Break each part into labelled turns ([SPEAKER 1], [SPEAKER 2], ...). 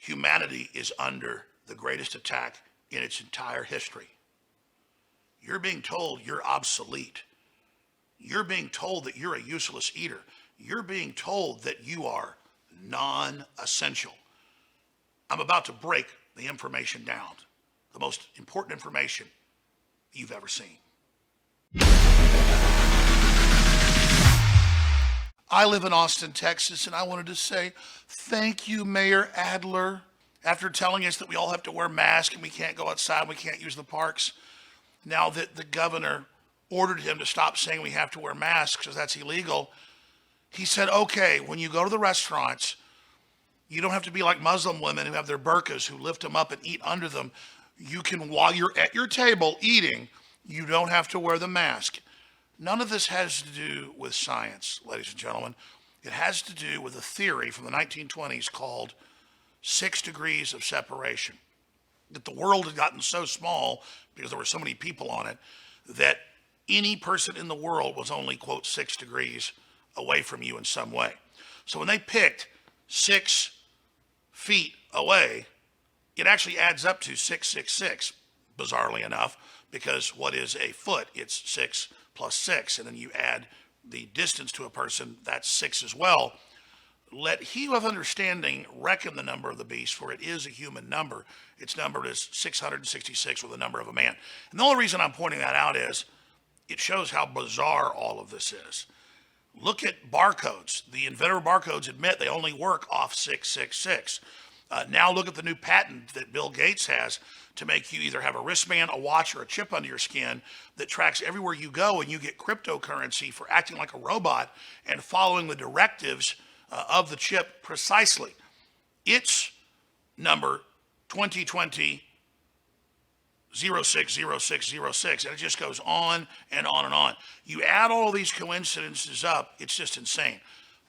[SPEAKER 1] humanity is under the greatest attack in its entire history. You're being told you're obsolete. You're being told that you're a useless eater. You're being told that you are non-essential. I'm about to break the information down, the most important information you've ever seen. I live in Austin, Texas, and I wanted to say thank you, Mayor Adler, after telling us that we all have to wear masks and we can't go outside, we can't use the parks. Now that the governor ordered him to stop saying we have to wear masks because that's illegal, he said, okay, when you go to the restaurants, you don't have to be like Muslim women who have their burqas, who lift them up and eat under them. You can, while you're at your table eating, you don't have to wear the mask. None of this has to do with science, ladies and gentlemen. It has to do with a theory from the 1920s called 6 degrees of separation. That the world had gotten so small because there were so many people on it that any person in the world was only, quote, 6 degrees away from you in some way. So when they picked 6 feet away, it actually adds up to 666, bizarrely enough, because what is a foot? It's 6 plus 6, and then you add the distance to a person, that's 6 as well. Let he who hath understanding reckon the number of the beast, for it is a human number. Its number is 666 with the number of a man. And the only reason I'm pointing that out is it shows how bizarre all of this is. Look at barcodes. The inventor of barcodes admit they only work off 666. Now look at the new patent that Bill Gates has to make you either have a wristband, a watch, or a chip under your skin that tracks everywhere you go, and you get cryptocurrency for acting like a robot and following the directives of the chip precisely. It's number 2020 060606, and it just goes on and on and on. You add all of these coincidences up, it's just insane.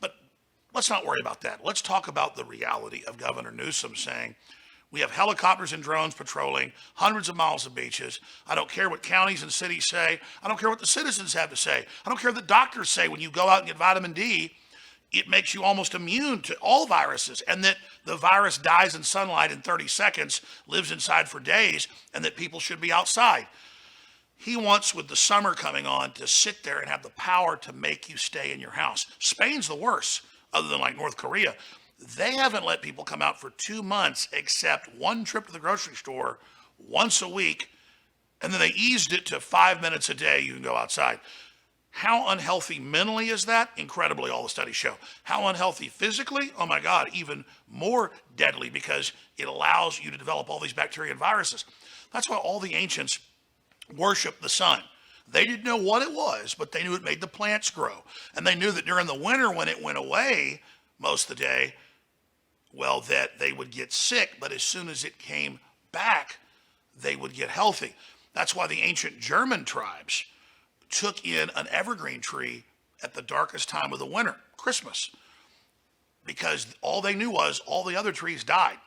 [SPEAKER 1] But let's not worry about that. Let's talk about the reality of Governor Newsom saying, we have helicopters and drones patrolling hundreds of miles of beaches. I don't care what counties and cities say. I don't care what the citizens have to say. I don't care what the doctors say when you go out and get vitamin D. It makes you almost immune to all viruses, and that the virus dies in sunlight in 30 seconds, lives inside for days, and that people should be outside. He wants, with the summer coming on, to sit there and have the power to make you stay in your house. Spain's the worst, other than like North Korea. They haven't let people come out for 2 months except one trip to the grocery store once a week, and then they eased it to 5 minutes a day you can go outside. How unhealthy mentally is that? Incredibly, all the studies show. How unhealthy physically? Oh my God, even more deadly, because it allows you to develop all these bacteria and viruses. That's why all the ancients worshiped the sun. They didn't know what it was, but they knew it made the plants grow. And they knew that during the winter, when it went away most of the day, well, that they would get sick, but as soon as it came back, they would get healthy. That's why the ancient German tribes took in an evergreen tree at the darkest time of the winter, Christmas, because all they knew was all the other trees died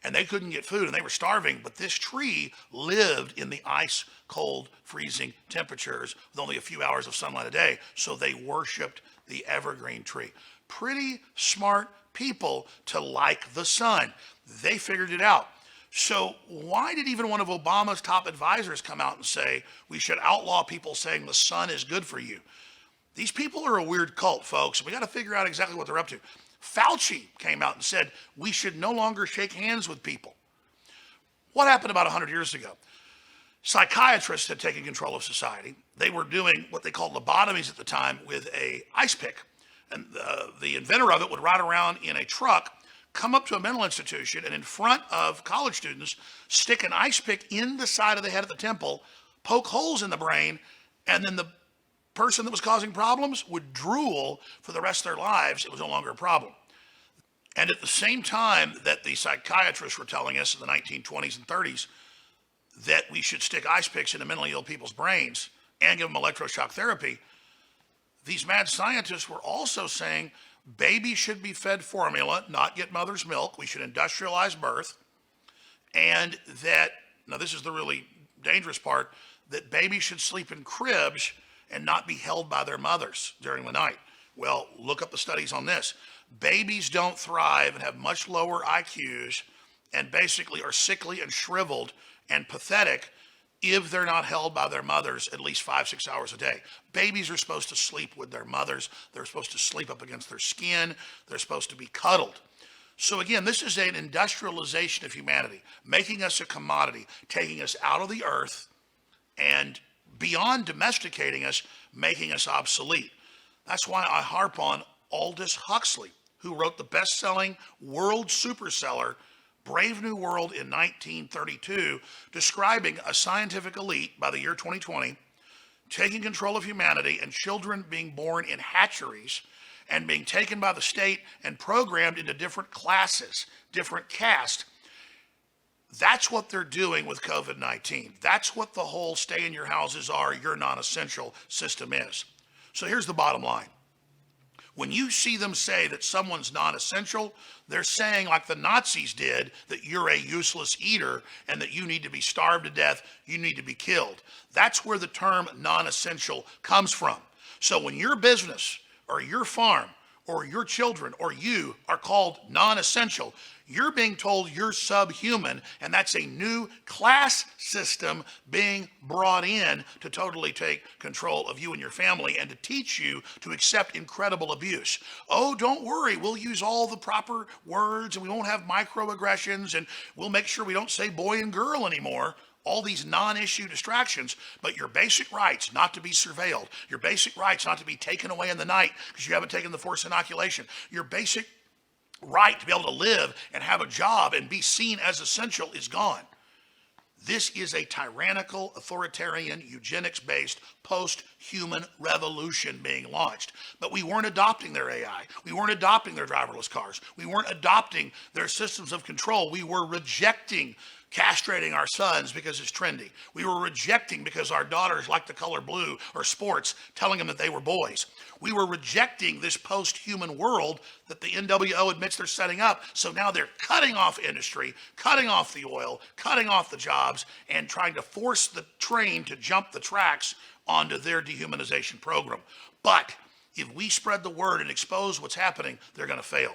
[SPEAKER 1] and they couldn't get food and they were starving. But this tree lived in the ice cold, freezing temperatures with only a few hours of sunlight a day. So they worshiped the evergreen tree. Pretty smart people to like the sun. They figured it out. So why did even one of Obama's top advisors come out and say we should outlaw people saying the sun is good for you? These people are a weird cult, folks. We got to figure out exactly what they're up to. Fauci came out and said we should no longer shake hands with people. What happened about 100 years ago? Psychiatrists had taken control of society. They were doing what they called lobotomies at the time with a ice pick. And the inventor of it would ride around in a truck, come up to a mental institution, and in front of college students, stick an ice pick in the side of the head of the temple, poke holes in the brain, and then the person that was causing problems would drool for the rest of their lives. It was no longer a problem. And at the same time that the psychiatrists were telling us in the 1920s and 30s that we should stick ice picks into mentally ill people's brains and give them electroshock therapy, these mad scientists were also saying babies should be fed formula, not get mother's milk. We should industrialize birth. And that, now this is the really dangerous part, that babies should sleep in cribs and not be held by their mothers during the night. Well, look up the studies on this. Babies don't thrive and have much lower IQs and basically are sickly and shriveled and pathetic if they're not held by their mothers at least 5-6 hours a day. Babies are supposed to sleep with their mothers. They're supposed to sleep up against their skin. They're supposed to be cuddled. So again, this is an industrialization of humanity, making us a commodity, taking us out of the earth, and beyond domesticating us, making us obsolete. That's why I harp on Aldous Huxley, who wrote the best-selling world superseller Brave New World in 1932, describing a scientific elite by the year 2020 taking control of humanity and children being born in hatcheries and being taken by the state and programmed into different classes, different castes. That's what they're doing with COVID-19. That's what the whole stay in your houses are, you're non-essential system is. So here's the bottom line. When you see them say that someone's non-essential, they're saying, like the Nazis did, that you're a useless eater and that you need to be starved to death, you need to be killed. That's where the term non-essential comes from. So when your business or your farm or your children or you are called non-essential, you're being told you're subhuman, and that's a new class system being brought in to totally take control of you and your family and to teach you to accept incredible abuse. Oh, don't worry, we'll use all the proper words and we won't have microaggressions and we'll make sure we don't say boy and girl anymore. All these non-issue distractions, but your basic rights not to be surveilled, your basic rights not to be taken away in the night because you haven't taken the forced inoculation, your basic right to be able to live and have a job and be seen as essential is gone. This is a tyrannical, authoritarian, eugenics-based, post-human revolution being launched. But we weren't adopting their AI. We weren't adopting their driverless cars. We weren't adopting their systems of control. We were rejecting castrating our sons because it's trendy. We were rejecting because our daughters like the color blue or sports, telling them that they were boys. We were rejecting this post-human world that the NWO admits they're setting up. So now they're cutting off industry, cutting off the oil, cutting off the jobs, and trying to force the train to jump the tracks onto their dehumanization program. But if we spread the word and expose what's happening, they're going to fail.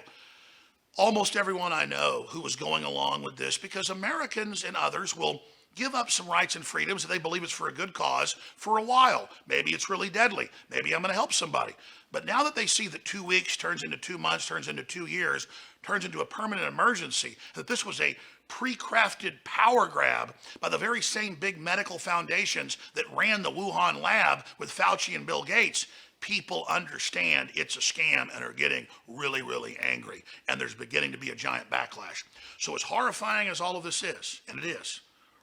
[SPEAKER 1] Almost everyone I know who is going along with this, because Americans and others will give up some rights and freedoms if they believe it's for a good cause for a while. Maybe it's really deadly. Maybe I'm going to help somebody. But now that they see that 2 weeks turns into 2 months, turns into 2 years, turns into a permanent emergency, that this was a pre-crafted power grab by the very same big medical foundations that ran the Wuhan lab with Fauci and Bill Gates, people understand it's a scam and are getting really, really angry. And there's beginning to be a giant backlash. So as horrifying as all of this is, and it is,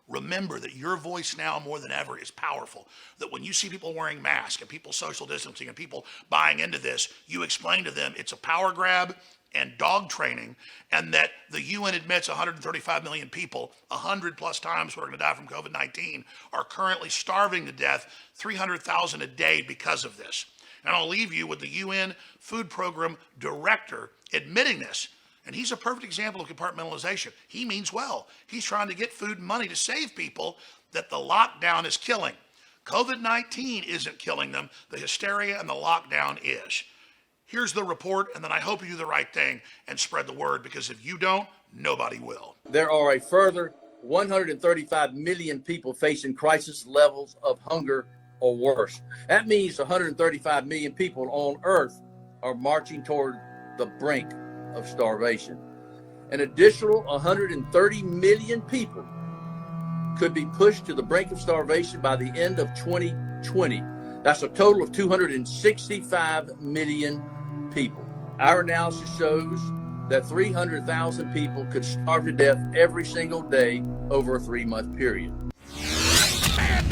[SPEAKER 1] remember that your voice now more than ever is powerful. That when you see people wearing masks and people social distancing and people buying into this, you explain to them it's a power grab and dog training, and that the UN admits 135 million people, 100 plus times what are going to die from COVID-19, are currently starving to death, 300,000 a day because of this. And I'll leave you with the UN Food Program Director admitting this. And he's a perfect example of compartmentalization. He means well. He's trying to get food and money to save people that the lockdown is killing. COVID-19 isn't killing them. The hysteria and the lockdown is. Here's the report, and then I hope you do the right thing and spread the word, because if you don't, nobody will.
[SPEAKER 2] There are a further 135 million people facing crisis levels of hunger or worse. That means 135 million people on Earth are marching toward the brink of starvation. An additional 130 million people could be pushed to the brink of starvation by the end of 2020. That's a total of 265 million people. Our analysis shows that 300,000 people could starve to death every single day over a 3-month period.
[SPEAKER 1] Man,